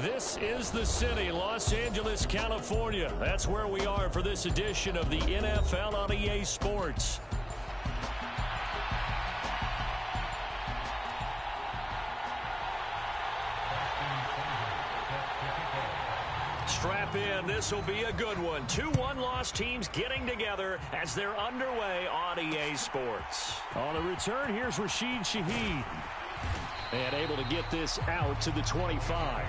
This is the city, Los Angeles, California. That's where we are for this edition of the NFL on EA Sports. Strap in. This will be a good one. 2 one-loss teams getting together as they're underway on EA Sports. On the return, here's Rashid Shaheed. And able to get this out to the 25.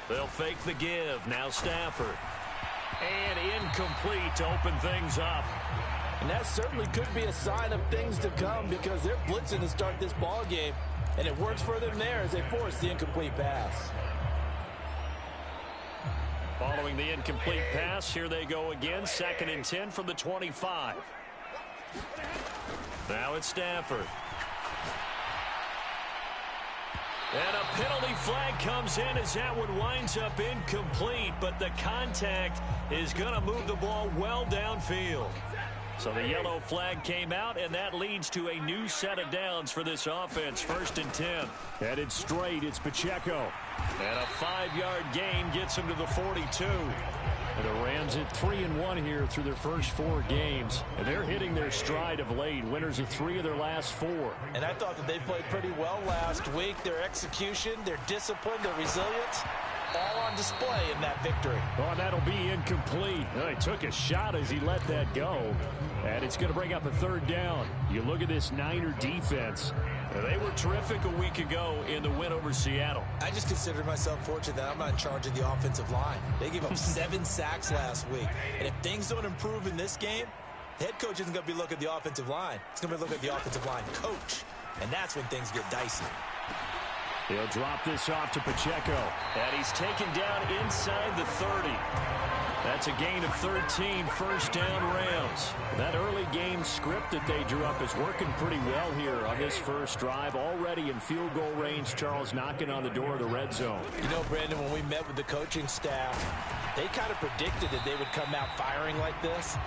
They'll fake the give. Now Stafford. And incomplete to open things up. And that certainly could be a sign of things to come because they're blitzing to start this ball game. And it works for them there as they force the incomplete pass. Following the incomplete pass, here they go again. 2nd and 10 from the 25. Now it's Stafford. And a penalty flag comes in as that one winds up incomplete, but the contact is going to move the ball well downfield. So the yellow flag came out, and that leads to a new set of downs for this offense. 1st and 10. Headed straight, it's Pacheco. And a 5-yard gain gets him to the 42. And the Rams at 3-1 here through their first 4 games. And they're hitting their stride of late. Winners of 3 of their last 4. And I thought that they played pretty well last week. Their execution, their discipline, their resilience, all on display in that victory. Oh, that'll be incomplete. Oh, he took a shot as he let that go. And it's going to bring up a 3rd down. You look at this Niner defense. They were terrific a week ago in the win over Seattle. I just consider myself fortunate that I'm not in charge of the offensive line. They gave up 7 sacks last week. And if things don't improve in this game, the head coach isn't going to be looking at the offensive line. He's going to be looking at the offensive line coach. And that's when things get dicey. He'll drop this off to Pacheco. And he's taken down inside the 30. That's a gain of 13, 1st down Rams. That early game script that they drew up is working pretty well here on this first drive. Already in field goal range, Charles knocking on the door of the red zone. You know, Brandon, when we met with the coaching staff, they kind of predicted that they would come out firing like this.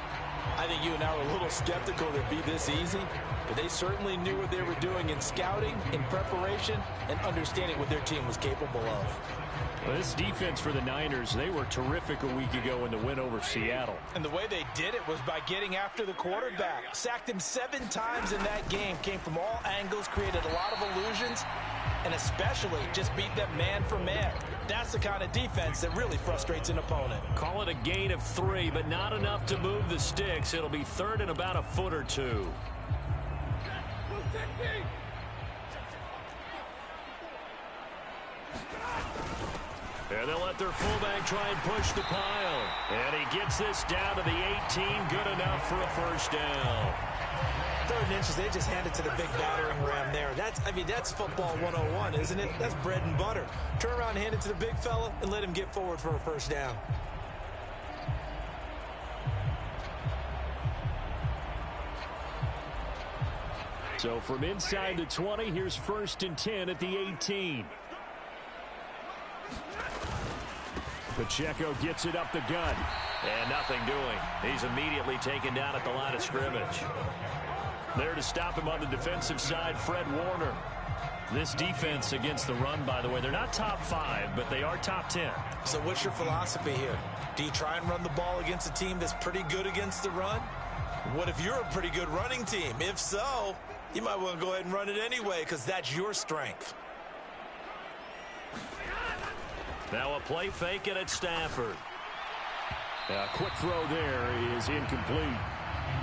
I think you and I were a little skeptical that it'd be this easy, but they certainly knew what they were doing in scouting, in preparation, and understanding what their team was capable of. Well, this defense for the Niners, they were terrific a week ago in the win over Seattle. And the way they did it was by getting after the quarterback. Sacked him 7 times in that game. Came from all angles, created a lot of illusions, and especially just beat them man for man. That's the kind of defense that really frustrates an opponent. Call it a gain of 3, but not enough to move the sticks. It'll be 3rd and about a foot or 2. And they'll let their fullback try and push the pile. And he gets this down to the 18. Good enough for a 1st down. 3rd and inches, they just hand it to the big battering ram there. That's football 101, isn't it? That's bread and butter. Turn around and hand it to the big fella and let him get forward for a 1st down. So from inside the 20, here's 1st and 10 at the 18. Pacheco gets it up the gut. And nothing doing. He's immediately taken down at the line of scrimmage. There to stop him on the defensive side, Fred Warner. This defense against the run, by the way, they're not top 5, but they are top 10. So what's your philosophy here? Do you try and run the ball against a team that's pretty good against the run? What if you're a pretty good running team? If so, you might want to go ahead and run it anyway because that's your strength. Now a play fake and it's Stafford. A quick throw there is incomplete.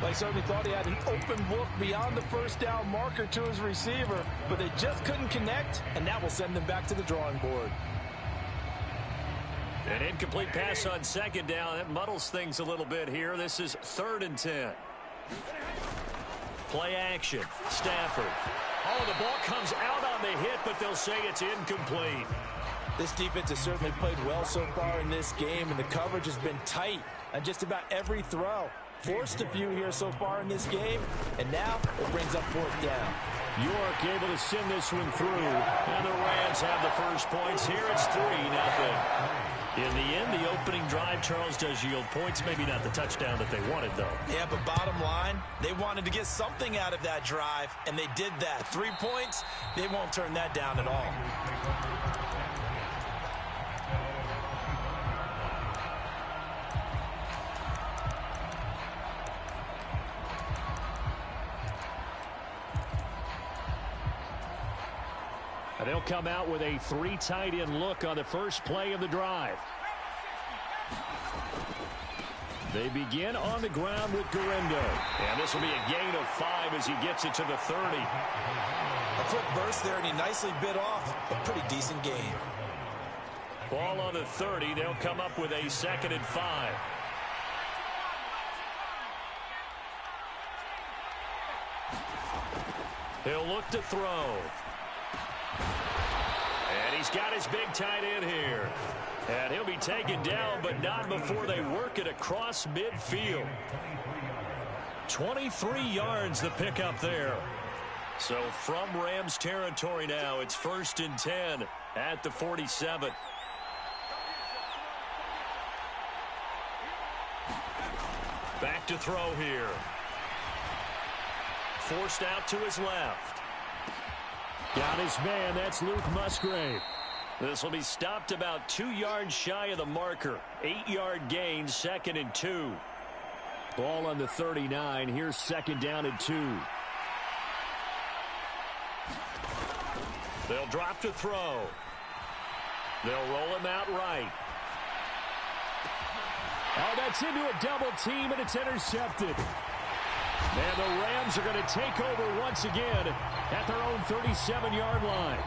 They certainly thought he had an open look beyond the 1st down marker to his receiver, but they just couldn't connect, and that will send them back to the drawing board. An incomplete pass on 2nd down. That muddles things a little bit here. This is 3rd and 10. Play action. Stafford. Oh, the ball comes out on the hit, but they'll say it's incomplete. This defense has certainly played well so far in this game, and the coverage has been tight on just about every throw. Forced a few here so far in this game, and now it brings up fourth down. York able to send this one through, and the Rams have the first points here. It's 3-0. In the end, the opening drive, Charles, does yield points. Maybe not the touchdown that they wanted, though. Yeah, but bottom line, they wanted to get something out of that drive, and they did that. 3 points, they won't turn that down at all. They'll come out with a 3 tight end look on the first play of the drive. They begin on the ground with Guerrero. And this will be a gain of 5 as he gets it to the 30. A quick burst there, and he nicely bit off a pretty decent gain. Ball on the 30. They'll come up with a 2nd and 5. He'll look to throw. And he's got his big tight end here. And he'll be taken down, but not before they work it across midfield. 23 yards the pickup there. So from Rams territory now, it's 1st and 10 at the 47. Back to throw here. Forced out to his left. Got his man. That's Luke Musgrave. This will be stopped about 2 yards shy of the marker. 8-yard gain, 2nd and 2. Ball on the 39. Here's 2nd down and 2. They'll drop to throw. They'll roll him out right. Oh, that's into a double team, and it's intercepted. And the Rams are going to take over once again at their own 37-yard line.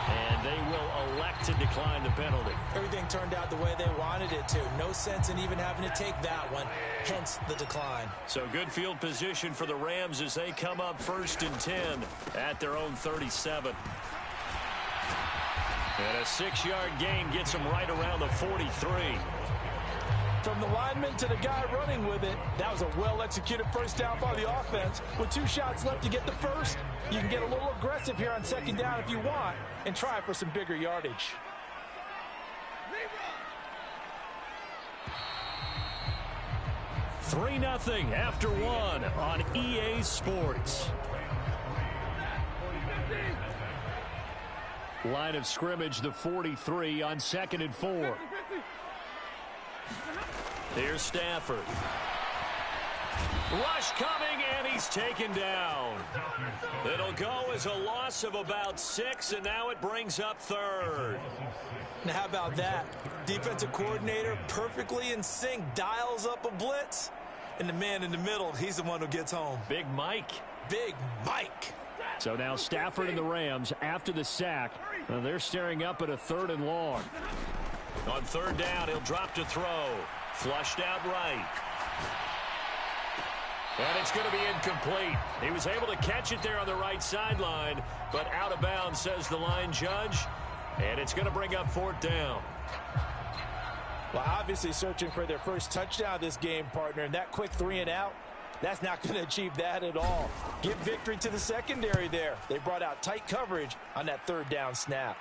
And they will elect to decline the penalty. Everything turned out the way they wanted it to. No sense in even having to take that one, hence the decline. So good field position for the Rams as they come up 1st and 10 at their own 37. And a 6-yard gain gets them right around the 43. From the lineman to the guy running with it, that was a well-executed first down by the offense. With 2 shots left to get the first, you can get a little aggressive here on 2nd down if you want and try for some bigger yardage. 3-0 after 1 on EA Sports. Line of scrimmage, the 43 on 2nd and 4. Here's Stafford. Rush coming, and he's taken down. It'll go as a loss of about 6, and now it brings up 3rd. Now, how about that? Defensive coordinator perfectly in sync, dials up a blitz, and the man in the middle, he's the one who gets home. Big Mike. Big Mike. So now Stafford and the Rams, after the sack, they're staring up at a 3rd and long. On 3rd down, he'll drop to throw. Flushed out right. And it's going to be incomplete. He was able to catch it there on the right sideline, but out of bounds, says the line judge. And it's going to bring up 4th down. Well, obviously searching for their first touchdown this game, partner. And that quick 3 and out, that's not going to achieve that at all. Give victory to the secondary there. They brought out tight coverage on that 3rd down snap.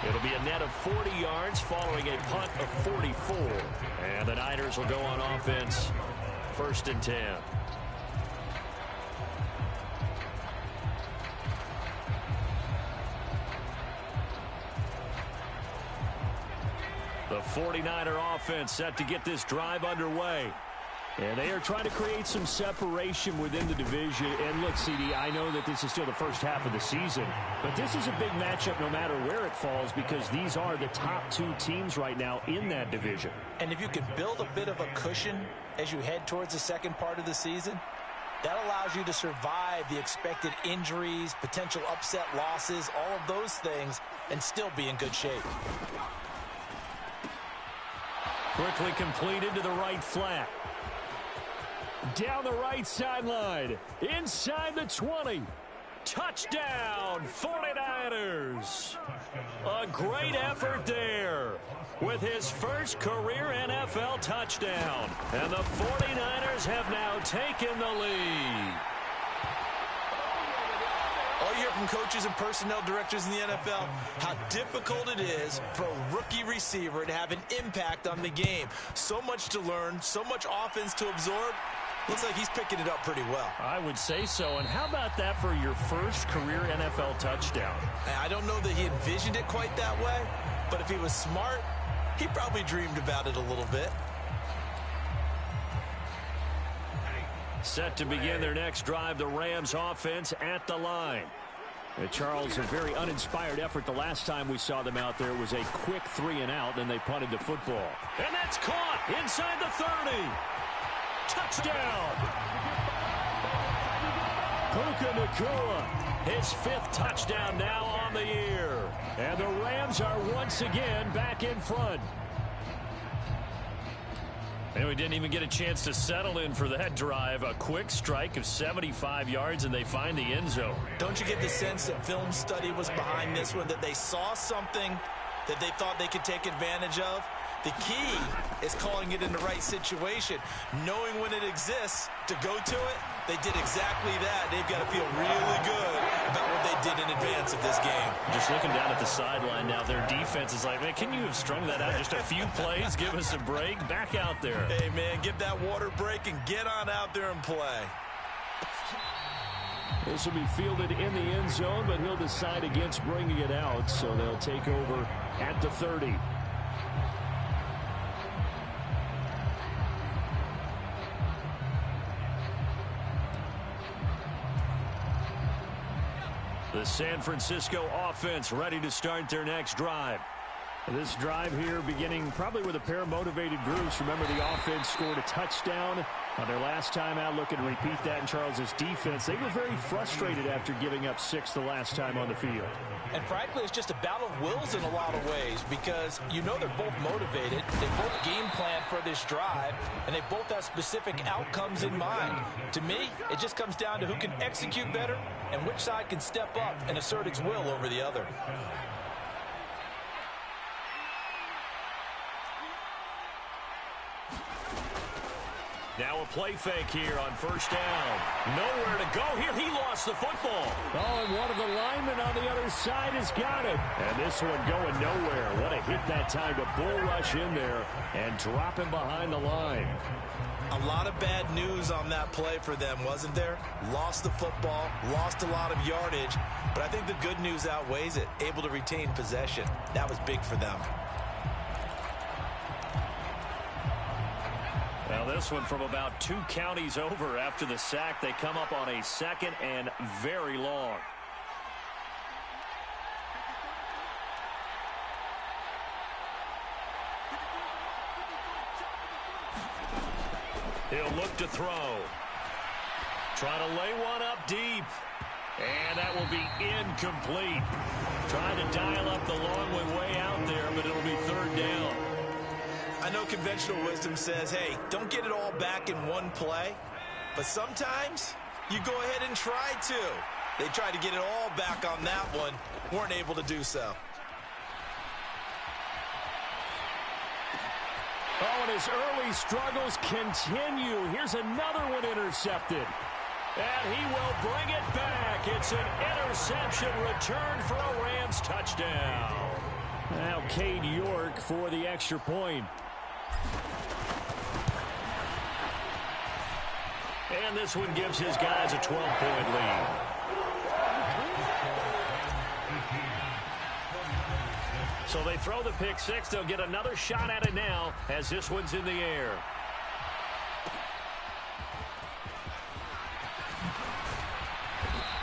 It'll be a net of 40 yards following a punt of 44. And the Niners will go on offense. 1st and 10. The 49er offense set to get this drive underway. And they are trying to create some separation within the division. And look, CD, I know that this is still the first half of the season, but this is a big matchup no matter where it falls because these are the top 2 teams right now in that division. And if you can build a bit of a cushion as you head towards the second part of the season, that allows you to survive the expected injuries, potential upset losses, all of those things, and still be in good shape. Quickly completed to the right flat. Down the right sideline, inside the 20. Touchdown, 49ers. A great effort there with his first career NFL touchdown. And the 49ers have now taken the lead. All you hear from coaches and personnel directors in the NFL, how difficult it is for a rookie receiver to have an impact on the game. So much to learn, so much offense to absorb. Looks like he's picking it up pretty well. I would say so. And how about that for your first career NFL touchdown? I don't know that he envisioned it quite that way, but if he was smart, he probably dreamed about it a little bit. Set to begin their next drive, the Rams offense at the line. Charles, a very uninspired effort the last time we saw them out there. It was a quick 3-and-out, then they punted the football. And that's caught inside the 30. Touchdown! Puka Nacua, his 5th touchdown now on the year. And the Rams are once again back in front. And we didn't even get a chance to settle in for that drive. A quick strike of 75 yards, and they find the end zone. Don't you get the sense that film study was behind this one, that they saw something that they thought they could take advantage of? The key is calling it in the right situation, knowing when it exists to go to it. They did exactly that. They've got to feel really good about what they did in advance of this game. Just looking down at the sideline now, their defense is like, man, can you have strung that out just a few plays? Give us a break. Back out there. Hey, man, give that water break and get on out there and play. This will be fielded in the end zone, but he'll decide against bringing it out, so they'll take over at the 30. The San Francisco offense ready to start their next drive. This drive here beginning probably with a pair of motivated groups. Remember, the offense scored a touchdown on their last time out. Looking to repeat that in Charles's defense. They were very frustrated after giving up 6 the last time on the field. And frankly, it's just a battle of wills in a lot of ways, because you know they're both motivated. They both game plan for this drive, and they both have specific outcomes in mind. To me, it just comes down to who can execute better and which side can step up and assert its will over the other. Now a play fake here on first down. Nowhere to go here. He lost the football. Oh, and one of the linemen on the other side has got it. And this one going nowhere. What a hit that time to bull rush in there and drop him behind the line. A lot of bad news on that play for them, wasn't there? Lost the football, lost a lot of yardage, but I think the good news outweighs it. Able to retain possession. That was big for them. Now this one from about 2 counties over after the sack. They come up on a 2nd and very long. He'll look to throw. Trying to lay one up deep. And that will be incomplete. Trying to dial up the long way out there, but it'll be 3rd down. I know conventional wisdom says, hey, don't get it all back in one play. But sometimes you go ahead and try to. They tried to get it all back on that one. Weren't able to do so. Oh, and his early struggles continue. Here's another one intercepted. And he will bring it back. It's an interception return for a Rams touchdown. Now Cade York for the extra point. And this one gives his guys a 12-point lead. So they throw the pick 6. They'll get another shot at it now as this one's in the air.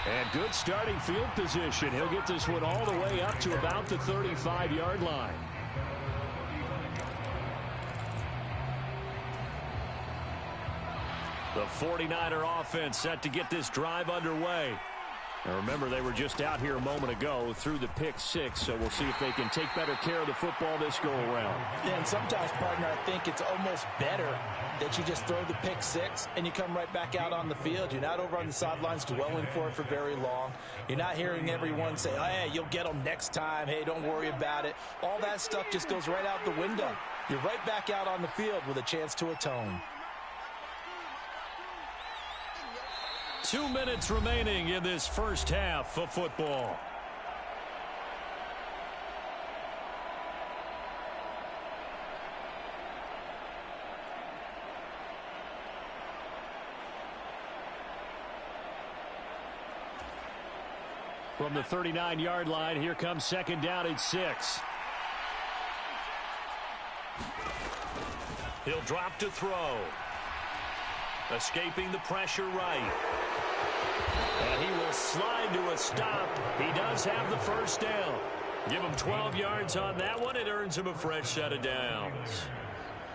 And good starting field position. He'll get this one all the way up to about the 35-yard line. The 49er offense set to get this drive underway. Now remember, they were just out here a moment ago through the pick six, so we'll see if they can take better care of the football this go-around. Yeah, and sometimes, partner, I think it's almost better that you just throw the pick six and you come right back out on the field. You're not over on the sidelines dwelling for it for very long. You're not hearing everyone say, oh, hey, you'll get them next time. Hey, don't worry about it. All that stuff just goes right out the window. You're right back out on the field with a chance to atone. 2 minutes remaining in this first half of football. From the 39-yard line, here comes second down at 6. He'll drop to throw. Escaping the pressure right. And he will slide to a stop. He does have the first down. Give him 12 yards on that one. It earns him a fresh set of downs.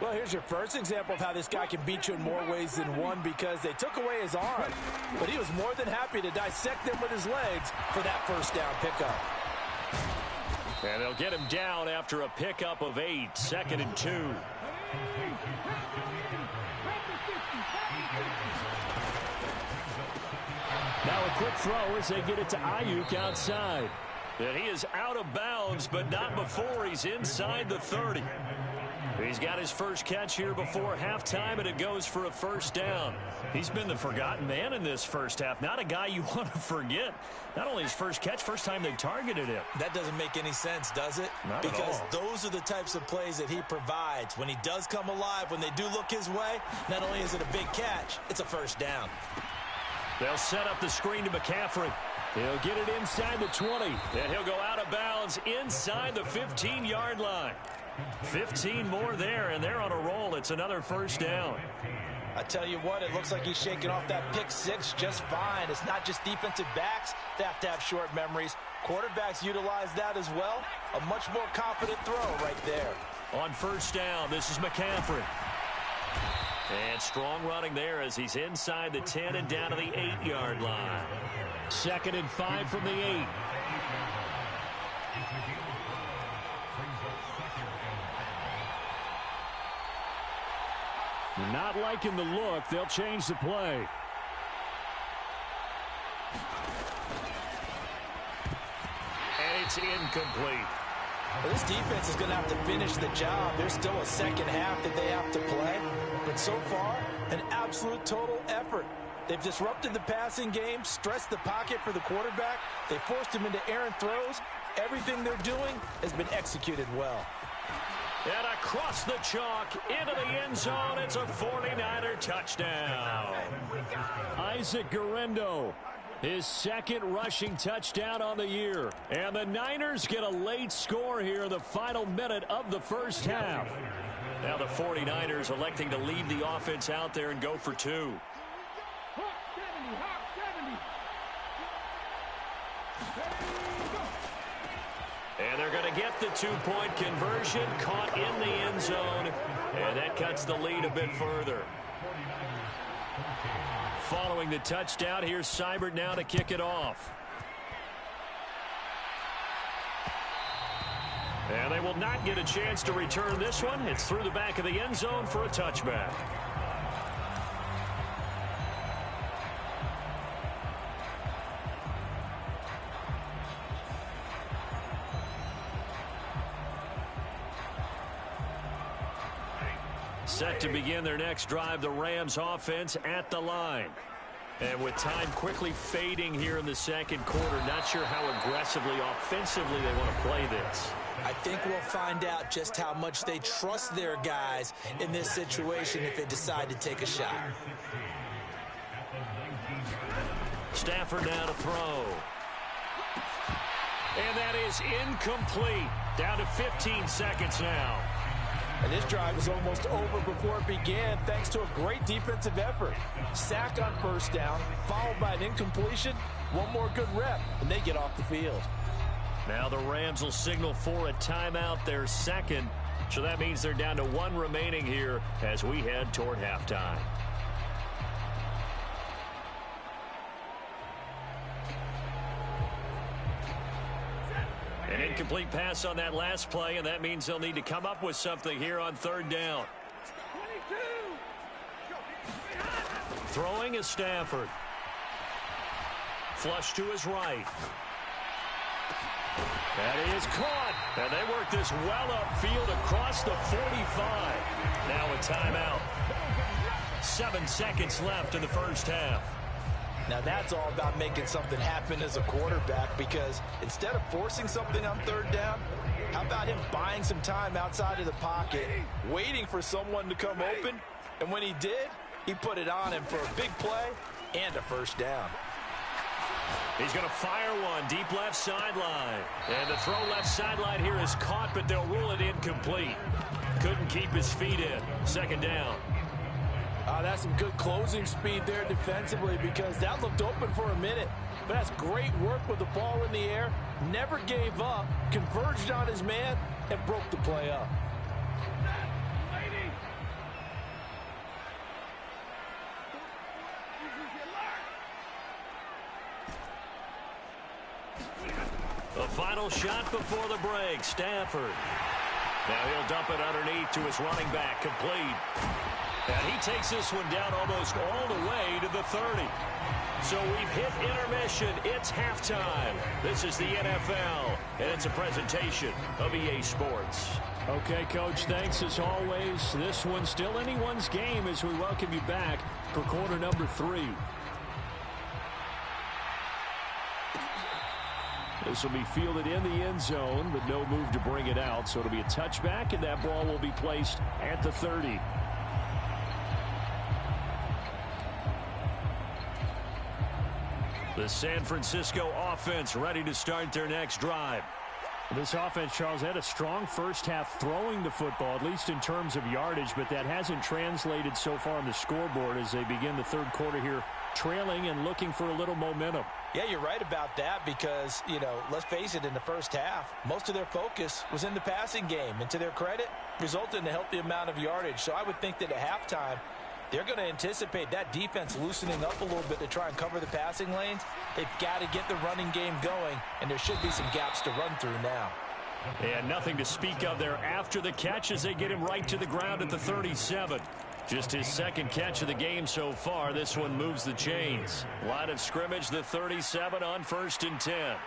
Well, here's your first example of how this guy can beat you in more ways than one, because they took away his arm, but he was more than happy to dissect them with his legs for that first down pickup. And they'll get him down after a pickup of 8, 2nd and 2. Now a quick throw as they get it to Ayuk outside. And he is out of bounds, but not before he's inside the 30. He's got his first catch here before halftime, and it goes for a first down. He's been the forgotten man in this first half. Not a guy you want to forget. Not only his first catch, first time they targeted him. That doesn't make any sense, does it? Not because at all. Those are the types of plays that he provides. When he does come alive, when they do look his way, not only is it a big catch, it's a first down. They'll set up the screen to McCaffrey. He'll get it inside the 20, and he'll go out of bounds inside the 15-yard line. 15 more there, and they're on a roll. It's another first down. I tell you what, it looks like he's shaking off that pick six just fine. It's not just defensive backs that have to have short memories. Quarterbacks utilize that as well. A much more confident throw right there. On first down, this is McCaffrey. And strong running there as he's inside the 10 and down to the 8-yard line. 2nd and 5 from the 8. Not liking the look. They'll change the play. And it's incomplete. Well, this defense is going to have to finish the job. There's still a second half that they have to play. But so far, an absolute total effort. They've disrupted the passing game, stressed the pocket for the quarterback. They forced him into errant throws. Everything they're doing has been executed well. And across the chalk, into the end zone, it's a 49er touchdown. Isaac Guerrero, his second rushing touchdown on the year. And the Niners get a late score here in the final minute of the first half. Now the 49ers electing to leave the offense out there and go for 2. And they're going to get the 2-point conversion, caught in the end zone, and that cuts the lead a bit further. Following the touchdown, here's Seibert now to kick it off. And they will not get a chance to return this one. It's through the back of the end zone for a touchback. Set to begin their next drive, the Rams offense at the line. And with time quickly fading here in the second quarter, not sure how aggressively, offensively they want to play this. I think we'll find out just how much they trust their guys in this situation if they decide to take a shot. Stafford now to throw. And that is incomplete. Down to 15 seconds now. And this drive was almost over before it began thanks to a great defensive effort. Sack on first down, followed by an incompletion. One more good rep, and they get off the field. Now the Rams will signal for a timeout, their second. So that means they're down to 1 remaining here as we head toward halftime. Incomplete pass on that last play, and that means they'll need to come up with something here on third down. 22. Throwing is Stafford. Flush to his right. And he is caught. And they work this well upfield across the 45. Now a timeout. 7 seconds left in the first half. Now that's all about making something happen as a quarterback, because instead of forcing something on third down, how about him buying some time outside of the pocket, waiting for someone to come open, and when he did, he put it on him for a big play and a first down. He's going to fire one deep left sideline. And the throw left sideline here is caught, but they'll rule it incomplete. Couldn't keep his feet in. Second down. That's some good closing speed there defensively, because that looked open for a minute. But that's great work with the ball in the air. Never gave up, converged on his man, and broke the play up. The final shot before the break, Stafford. Now he'll dump it underneath to his running back, complete. And he takes this one down almost all the way to the 30. So we've hit intermission. It's halftime. This is the NFL, and it's a presentation of EA Sports. Okay, Coach, thanks as always. This one's still anyone's game as we welcome you back for quarter number 3. This will be fielded in the end zone, but no move to bring it out. So it'll be a touchback, and that ball will be placed at the 30. The San Francisco offense ready to start their next drive. This offense, Charles, had a strong first half throwing the football, at least in terms of yardage, but that hasn't translated so far on the scoreboard as they begin the third quarter here, trailing and looking for a little momentum. Yeah, you're right about that because, let's face it, in the first half, most of their focus was in the passing game. And to their credit, resulted in a healthy amount of yardage. So I would think that at halftime, they're going to anticipate that defense loosening up a little bit to try and cover the passing lanes. They've got to get the running game going, and there should be some gaps to run through now. And nothing to speak of there after the catch as they get him right to the ground at the 37. Just his second catch of the game so far. This one moves the chains. Line of scrimmage, the 37 on 1st and 10.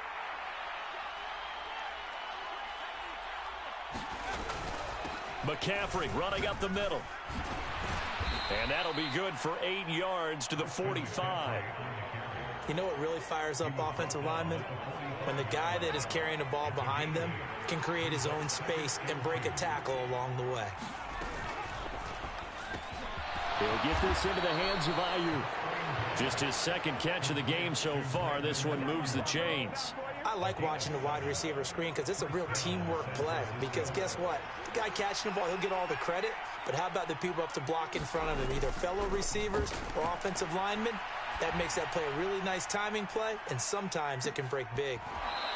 McCaffrey running up the middle. And that'll be good for 8 yards to the 45. You know what really fires up offensive linemen? When the guy that is carrying the ball behind them can create his own space and break a tackle along the way. He'll get this into the hands of Ayuk. Just his second catch of the game so far. This one moves the chains. I like watching the wide receiver screen because it's a real teamwork play. Because guess what? The guy catching the ball, he'll get all the credit. But how about the people up to block in front of him, either fellow receivers or offensive linemen? That makes that play a really nice timing play, and sometimes it can break big.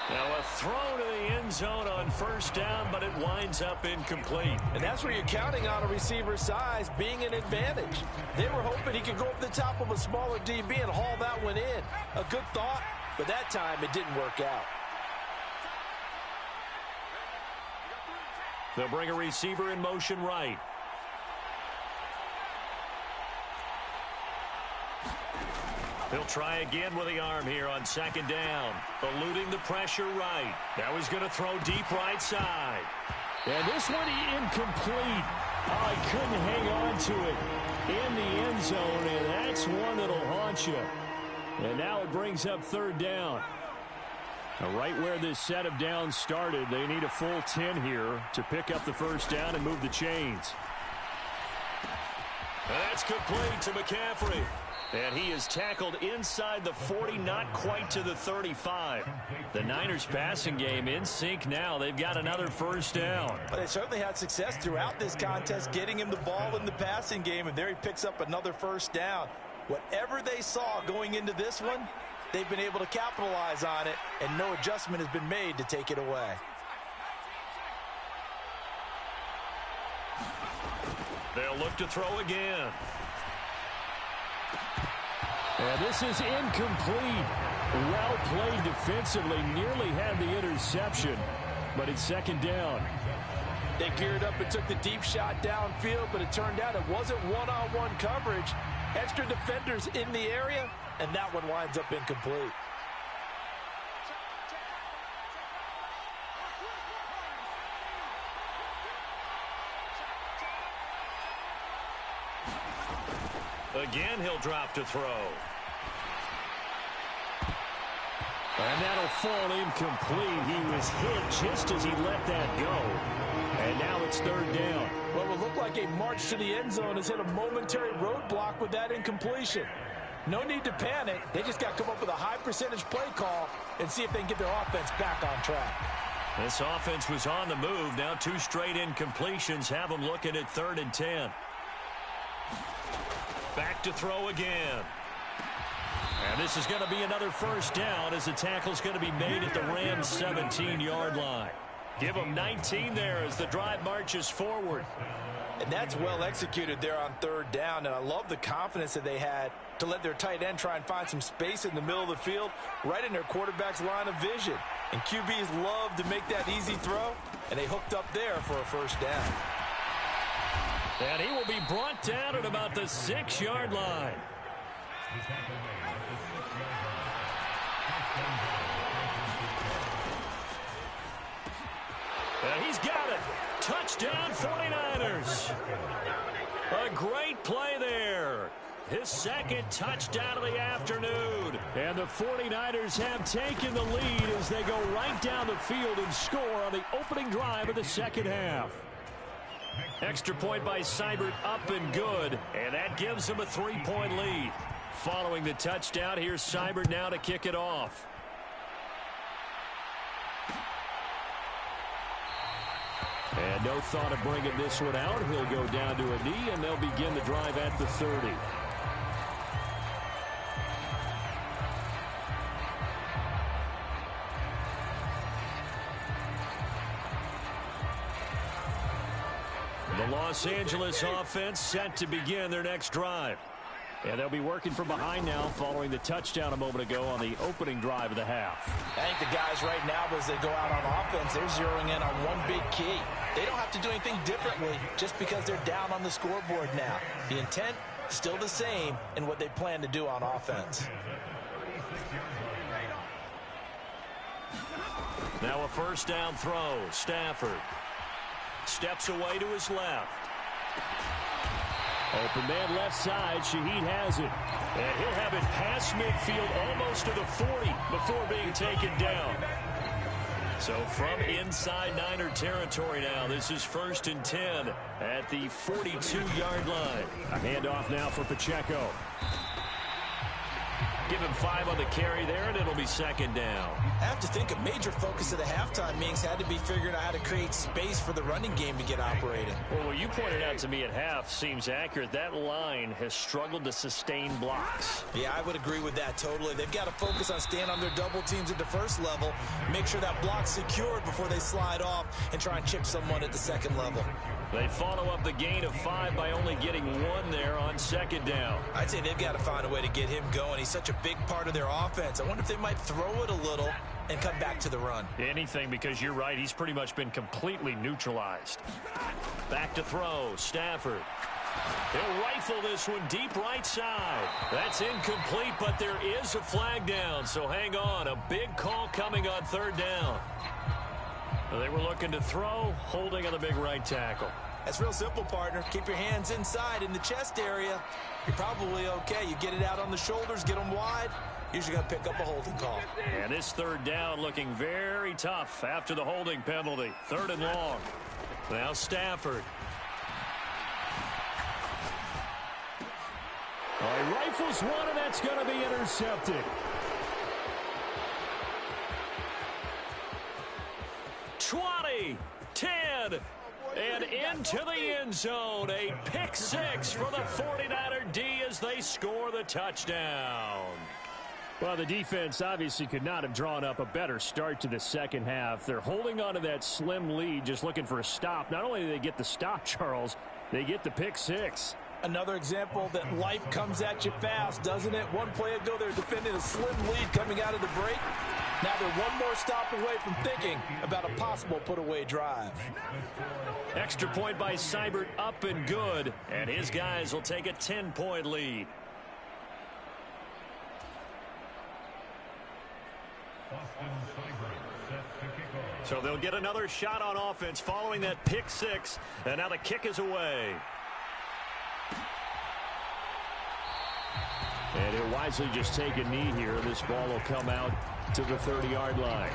Now a throw to the end zone on 1st down, but it winds up incomplete. And that's where you're counting on a receiver's size being an advantage. They were hoping he could go up the top of a smaller DB and haul that one in. A good thought, but that time it didn't work out. They'll bring a receiver in motion right. He'll try again with the arm here on 2nd down. Eluding the pressure right. Now he's going to throw deep right side. And this one incomplete. Oh, he couldn't hang on to it in the end zone, and that's one that'll haunt you. And now it brings up 3rd down. Now, right where this set of downs started, they need a full 10 here to pick up the 1st down and move the chains. That's complete to McCaffrey. And he is tackled inside the 40, not quite to the 35. The Niners passing game in sync now. They've got another 1st down. Well, they certainly had success throughout this contest, getting him the ball in the passing game, and there he picks up another 1st down. Whatever they saw going into this one, they've been able to capitalize on it, and no adjustment has been made to take it away. They'll look to throw again. And this is incomplete. Well played defensively. Nearly had the interception. but it's second down. They geared up and took the deep shot downfield, but it turned out it wasn't one-on-one coverage. Extra defenders in the area, and that one winds up incomplete. Again, he'll drop to throw. And that'll fall incomplete. He was hit just as he let that go. And now it's third down. What would look like a march to the end zone has hit a momentary roadblock with that incompletion. No need to panic. They just got to come up with a high percentage play call and see if they can get their offense back on track. This offense was on the move. Now 2 straight incompletions have them looking at 3rd and 10. Back to throw again. And this is going to be another first down as the tackle's going to be made at the Rams' 17-yard line. Give them 19 there as the drive marches forward. And that's well executed there on 3rd down, and I love the confidence that they had to let their tight end try and find some space in the middle of the field, right in their quarterback's line of vision. And QBs love to make that easy throw, and they hooked up there for a first down. And he will be brought down at about the 6-yard line. And he's got it. Touchdown 49ers. A great play there. His second touchdown of the afternoon. And the 49ers have taken the lead as they go right down the field and score on the opening drive of the second half. Extra point by Seibert up and good. And that gives them a 3-point lead. Following the touchdown, here's Seibert now to kick it off. And no thought of bringing this one out. He'll go down to a knee, and they'll begin the drive at the 30. The Los Angeles offense set to begin their next drive. And they'll be working from behind now following the touchdown a moment ago on the opening drive of the half. I think the guys right now, as they go out on offense, they're zeroing in on one big key. They don't have to do anything differently just because they're down on the scoreboard now. The intent, still the same in what they plan to do on offense. Now a first down throw. Stafford steps away to his left. Open man left side. Shaheed has it. And he'll have it past midfield almost to the 40 before being taken down. So from inside Niner territory now, this is 1st and 10 at the 42-yard line. A handoff now for Pacheco. Give him 5 on the carry there, and it'll be second down. I have to think a major focus of the halftime meetings had to be figuring out how to create space for the running game to get operating. Well, what you pointed out to me at half seems accurate. That line has struggled to sustain blocks. Yeah, I would agree with that totally. They've got to focus on staying on their double teams at the first level, make sure that block's secured before they slide off and try and chip someone at the second level. They follow up the gain of 5 by only getting 1 there on second down. I'd say they've got to find a way to get him going. He's such a big part of their offense. I wonder if they might throw it a little and come back to the run. Anything, because you're right. He's pretty much been completely neutralized. Back to throw. Stafford. He'll rifle this one deep right side. That's incomplete, but there is a flag down, so hang on. A big call coming on 3rd down. They were looking to throw, holding on the big right tackle. That's real simple, partner. Keep your hands inside in the chest area. You're probably okay. You get it out on the shoulders, get them wide. Usually going to pick up a holding call. And this 3rd down looking very tough after the holding penalty. 3rd and long. Now Stafford. He rifles one, and that's going to be intercepted. 20, 10, and into the end zone. A pick 6 for the 49er D as they score the touchdown. Well, the defense obviously could not have drawn up a better start to the second half. They're holding on to that slim lead, just looking for a stop. Not only do they get the stop, Charles, they get the pick 6. Another example that life comes at you fast, doesn't it? One play ago, they're defending a slim lead coming out of the break. Now they're one more stop away from thinking about a possible put-away drive. Extra point by Seibert, up and good. And his guys will take a 10-point lead. So they'll get another shot on offense following that pick six. And now the kick is away. And he'll wisely just take a knee here. This ball will come out to the 30-yard line.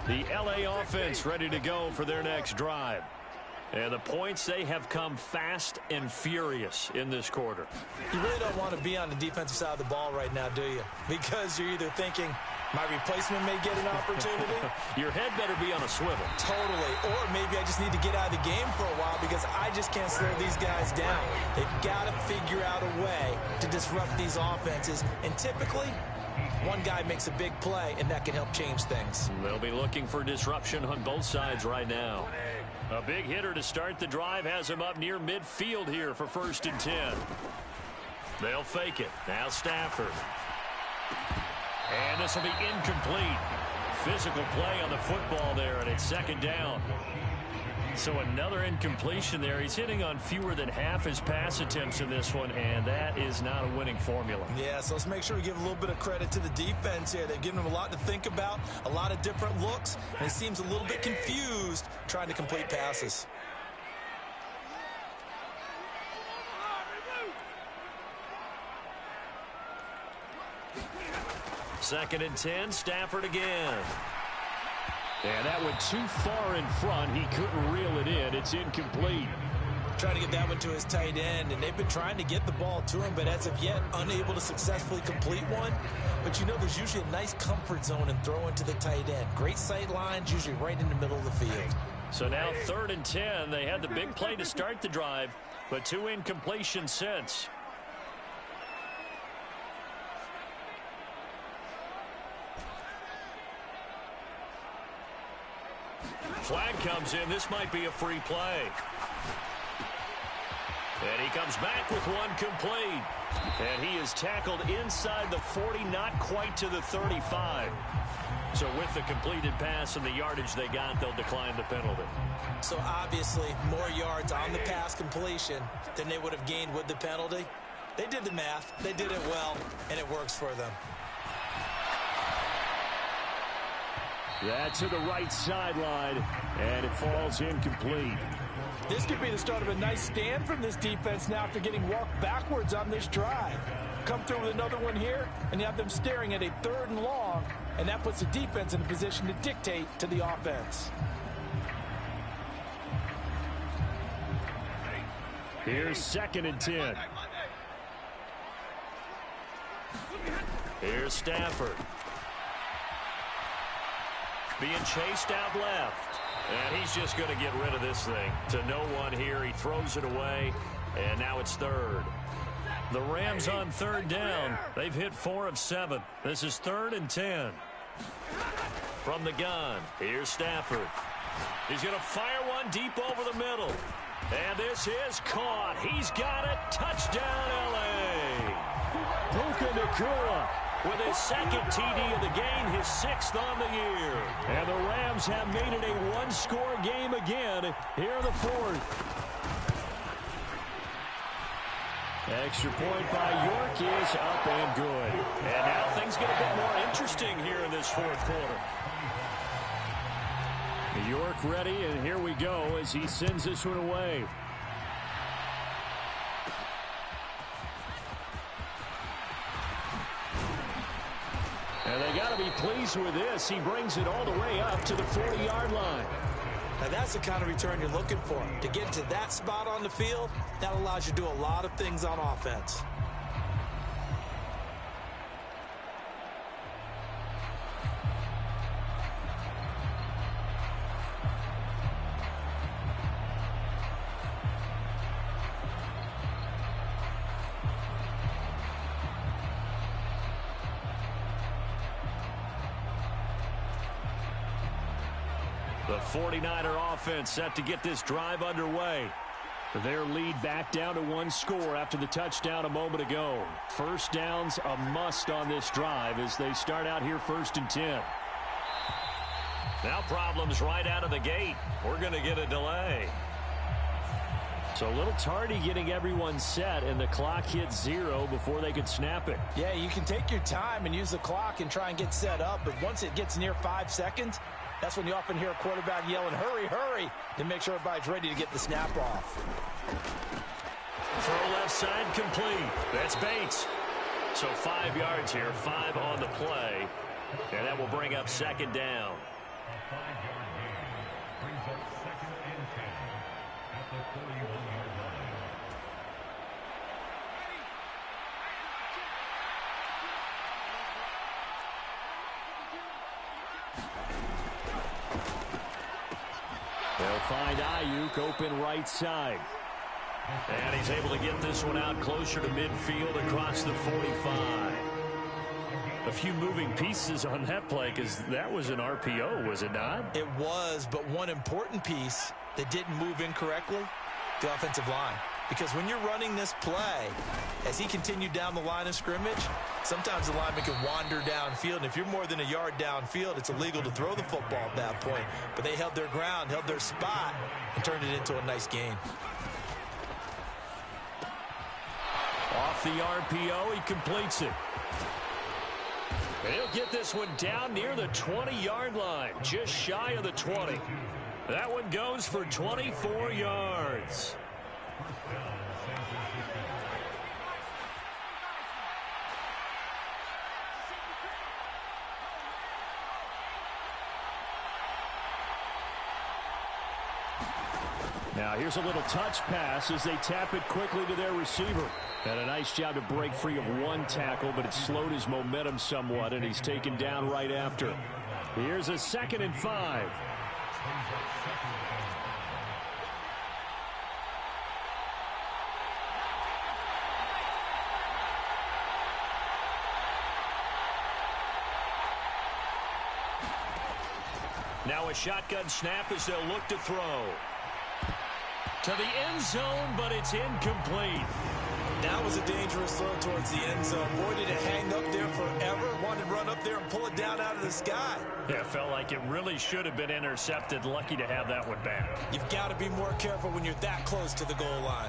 The LA offense ready to go for their next drive. And the points, they have come fast and furious in this quarter. You really don't want to be on the defensive side of the ball right now, do you? Because you're either thinking, my replacement may get an opportunity. Your head better be on a swivel. Totally. Or maybe I just need to get out of the game for a while because I just can't slow these guys down. They've got to figure out a way to disrupt these offenses. And typically, one guy makes a big play, and that can help change things. They'll be looking for disruption on both sides right now. A big hitter to start the drive has him up near midfield here for 1st and 10. They'll fake it. Now Stafford. And this will be incomplete. Physical play on the football there, and it's 2nd down. So another incompletion there. He's hitting on fewer than half his pass attempts in this one, and that is not a winning formula. Yeah, so let's make sure we give a little bit of credit to the defense here. They've given him a lot to think about, a lot of different looks, and he seems a little bit confused trying to complete passes. Second and 10, Stafford again. And that went too far in front. He couldn't reel it in. It's incomplete. Trying to get that one to his tight end, and they've been trying to get the ball to him, but as of yet, unable to successfully complete one. But you know, there's usually a nice comfort zone in throwing to the tight end. Great sight lines, usually right in the middle of the field. So now 3rd and 10. They had the big play to start the drive, but 2 incompletions since. Flag comes in. This might be a free play. And he comes back with one complete. And he is tackled inside the 40, not quite to the 35. So with the completed pass and the yardage they got, they'll decline the penalty. So obviously, more yards on the pass completion than they would have gained with the penalty. They did the math. They did it well, and it works for them. That's to the right sideline, and it falls incomplete. This could be the start of a nice stand from this defense now after getting walked backwards on this drive. Come through with another one here, and you have them staring at a 3rd and long, and that puts the defense in a position to dictate to the offense. Here's 2nd and 10. Here's Stafford. Being chased out left. And he's just going to get rid of this thing. To no one here. He throws it away. And now it's 3rd. The Rams on 3rd down. They've hit 4 of 7. This is 3rd and 10. From the gun, here's Stafford. He's going to fire one deep over the middle. And this is caught. He's got it. Touchdown, L.A. Puka Nacua with his 2nd TD of the game, his 6th on the year. And the Rams have made it a one-score game again here in the 4th. Extra point by York is up and good. And now things get a bit more interesting here in this 4th quarter. York ready, and here we go as he sends this one away. And they got to be pleased with this. He brings it all the way up to the 40-yard line. Now that's the kind of return you're looking for. To get to that spot on the field, that allows you to do a lot of things on offense. The 49er offense set to get this drive underway. Their lead back down to one score after the touchdown a moment ago. First down's a must on this drive as they start out here 1st and 10. Now problems right out of the gate. We're going to get a delay. So a little tardy getting everyone set, and the clock hit 0 before they could snap it. Yeah, you can take your time and use the clock and try and get set up, but once it gets near 5 seconds, that's when you often hear a quarterback yelling, hurry, hurry, to make sure everybody's ready to get the snap off. Throw left side complete. That's Bates. So 5 yards here, 5 on the play, and that will bring up 2nd down. They'll find Ayuk open right side. And he's able to get this one out closer to midfield across the 45. A few moving pieces on that play because that was an RPO, was it not? It was, but one important piece that didn't move incorrectly, the offensive line. Because when you're running this play, as he continued down the line of scrimmage, sometimes the lineman can wander downfield. And if you're more than a yard downfield, it's illegal to throw the football at that point. But they held their ground, held their spot, and turned it into a nice gain. Off the RPO, he completes it. He'll get this one down near the 20-yard line, just shy of the 20. That one goes for 24 yards. Now here's a little touch pass as they tap it quickly to their receiver. And a nice job to break free of one tackle, but it slowed his momentum somewhat, and he's taken down right after. Here's a 2nd and 5. Now a shotgun snap as they'll look to throw. To the end zone, but it's incomplete. That was a dangerous throw towards the end zone. Boy, did it hang up there forever. Wanted to run up there and pull it down out of the sky. Yeah, it felt like it really should have been intercepted. Lucky to have that one back. You've got to be more careful when you're that close to the goal line.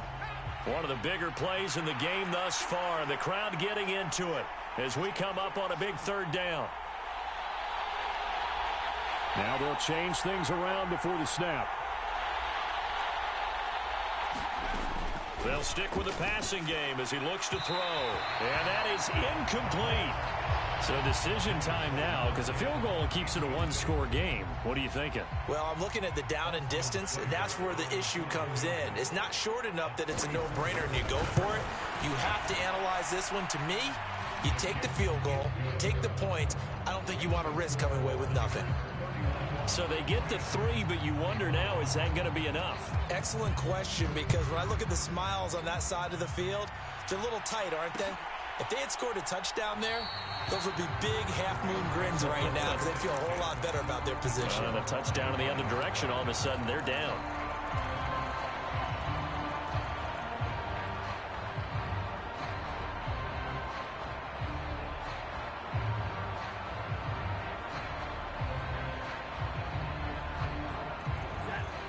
One of the bigger plays in the game thus far, and the crowd getting into it as we come up on a big 3rd down. Now they'll change things around before the snap. They'll stick with the passing game as he looks to throw. And that is incomplete. So decision time now because a field goal keeps it a one-score game. What are you thinking? Well, I'm looking at the down and distance, and that's where the issue comes in. It's not short enough that it's a no-brainer and you go for it. You have to analyze this one. To me, you take the field goal, take the points. I don't think you want to risk coming away with nothing. So they get the 3, but you wonder now, is that going to be enough? Excellent question, because when I look at the smiles on that side of the field, they're a little tight, aren't they? If they had scored a touchdown there, those would be big half-moon grins right now because they'd feel a whole lot better about their position. And a touchdown in the other direction, all of a sudden they're down.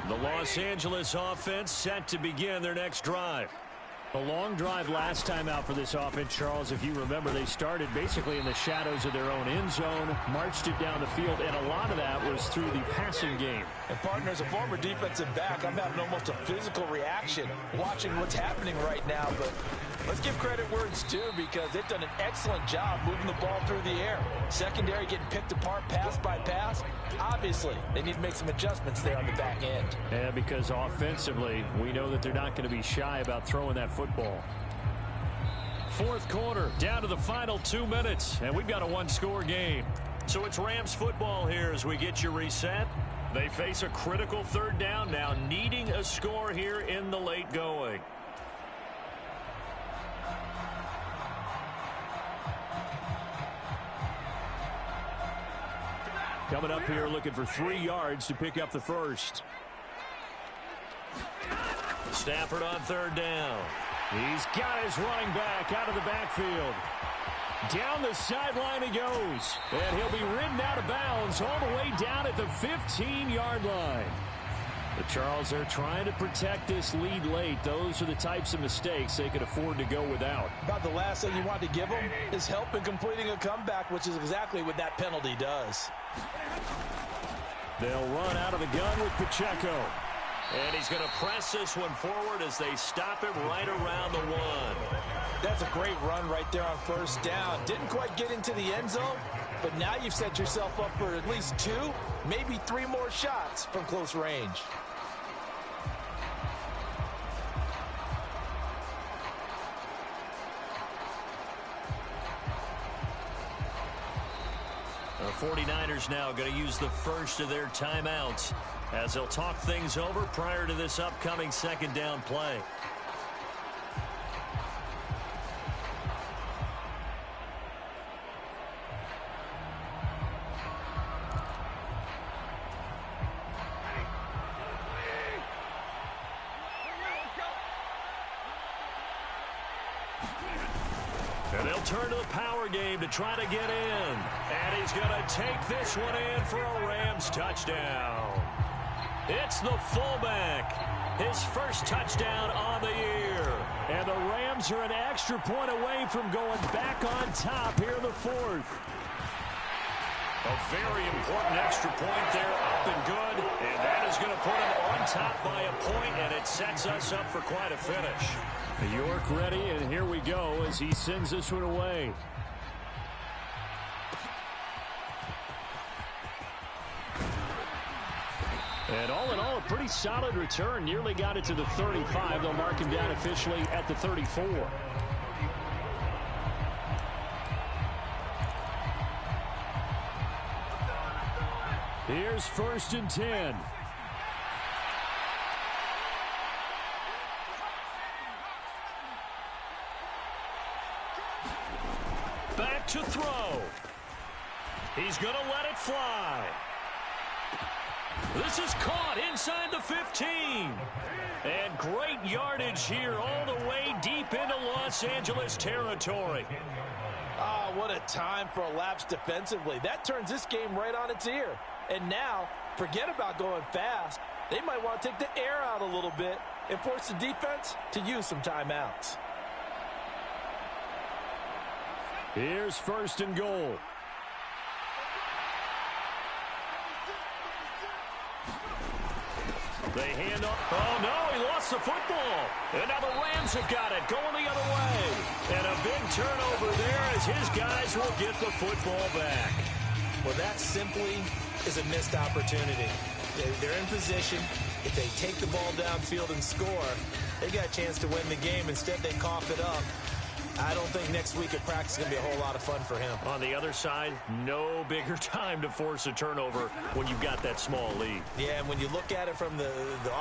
The Los Angeles offense set to begin their next drive. A long drive last time out for this offense, Charles. If you remember, they started basically in the shadows of their own end zone, marched it down the field, and a lot of that was through the passing game. And, partner, as a former defensive back, I'm having almost a physical reaction watching what's happening right now. But let's give credit where it's due because they've done an excellent job moving the ball through the air. Secondary getting picked apart pass by pass. Obviously, they need to make some adjustments there on the back end. Yeah, because offensively, we know that they're not going to be shy about throwing that football. Fourth quarter, down to the final 2 minutes, and we've got a one-score game. So it's Rams football here as we get you reset. They face a critical 3rd down now, needing a score here in the late going. Coming up here looking for 3 yards to pick up the first. Stafford on third down. He's got his running back out of the backfield. Down the sideline he goes. And he'll be ridden out of bounds all the way down at the 15-yard line. The Charles are trying to protect this lead late. Those are the types of mistakes they could afford to go without. About the last thing you want to give them is help in completing a comeback, which is exactly what that penalty does. They'll run out of the gun with Pacheco. And he's going to press this one forward as they stop him right around the 1. That's a great run right there on first down. Didn't quite get into the end zone, but now you've set yourself up for at least 2, maybe 3 more shots from close range. The 49ers now going to use the first of their timeouts as they'll talk things over prior to this upcoming second down play. And they'll turn to the power game to try to get in. And he's going to take this one in for a Rams touchdown. It's the fullback. His first touchdown on the year. And the Rams are an extra point away from going back on top here in the 4th. A very important extra point there, up and good. And that is going to put him on top by a point, and it sets us up for quite a finish. York ready, and here we go as he sends this one away. And all in all, a pretty solid return. Nearly got it to the 35. They'll mark him down officially at the 34. Here's 1st and 10. Back to throw. He's going to let it fly. This is caught inside the 15. And great yardage here all the way deep into Los Angeles territory. Ah, what a time for a lapse defensively. That turns this game right on its ear. And now, forget about going fast. They might want to take the air out a little bit and force the defense to use some timeouts. Here's 1st and goal. They hand off. Oh, no, he lost the football. And now the Rams have got it, going the other way. And a big turnover there as his guys will get the football back. Well, that simply is a missed opportunity. They're in position. If they take the ball downfield and score, they got a chance to win the game. Instead, they cough it up. I don't think next week at practice is going to be a whole lot of fun for him. On the other side, no bigger time to force a turnover when you've got that small lead. Yeah, and when you look at it from the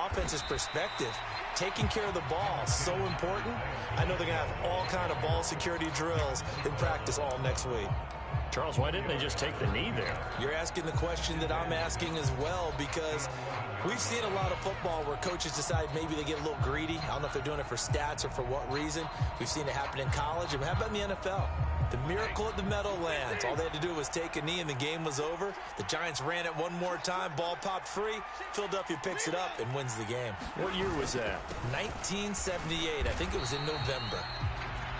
offense's perspective, taking care of the ball is so important. I know they're going to have all kind of ball security drills in practice all next week. Charles, why didn't they just take the knee there? You're asking the question that I'm asking as well, because we've seen a lot of football where coaches decide maybe they get a little greedy. I don't know if they're doing it for stats or for what reason. We've seen it happen in college. And how about in the NFL? The miracle at the Meadowlands. All they had to do was take a knee and the game was over. The Giants ran it one more time. Ball popped free. Philadelphia picks it up and wins the game. What year was that? 1978. I think it was in November.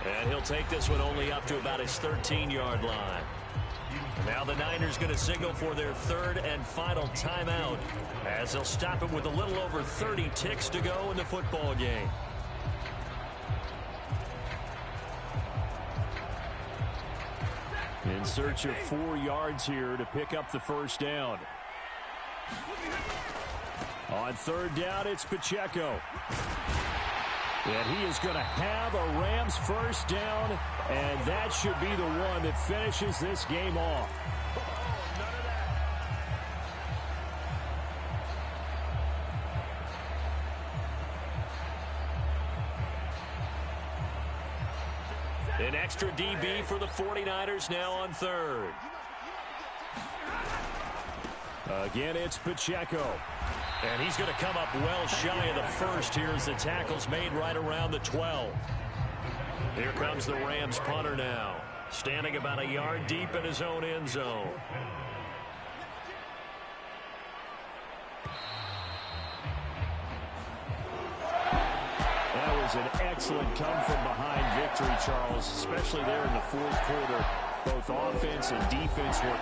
And he'll take this one only up to about his 13-yard line. Now the Niners going to signal for their 3rd and final timeout as they'll stop it with a little over 30 ticks to go in the football game. In search of 4 yards here to pick up the first down. On 3rd down, it's Pacheco. And he is going to have a Rams first down, and that should be the one that finishes this game off. An extra DB for the 49ers now on 3rd. Again, it's Pacheco. And he's going to come up well shy of the first here as the tackle's made right around the 12. Here comes the Rams punter now, standing about a yard deep in his own end zone. That was an excellent come-from-behind victory, Charles, especially there in the fourth quarter. Both offense and defense were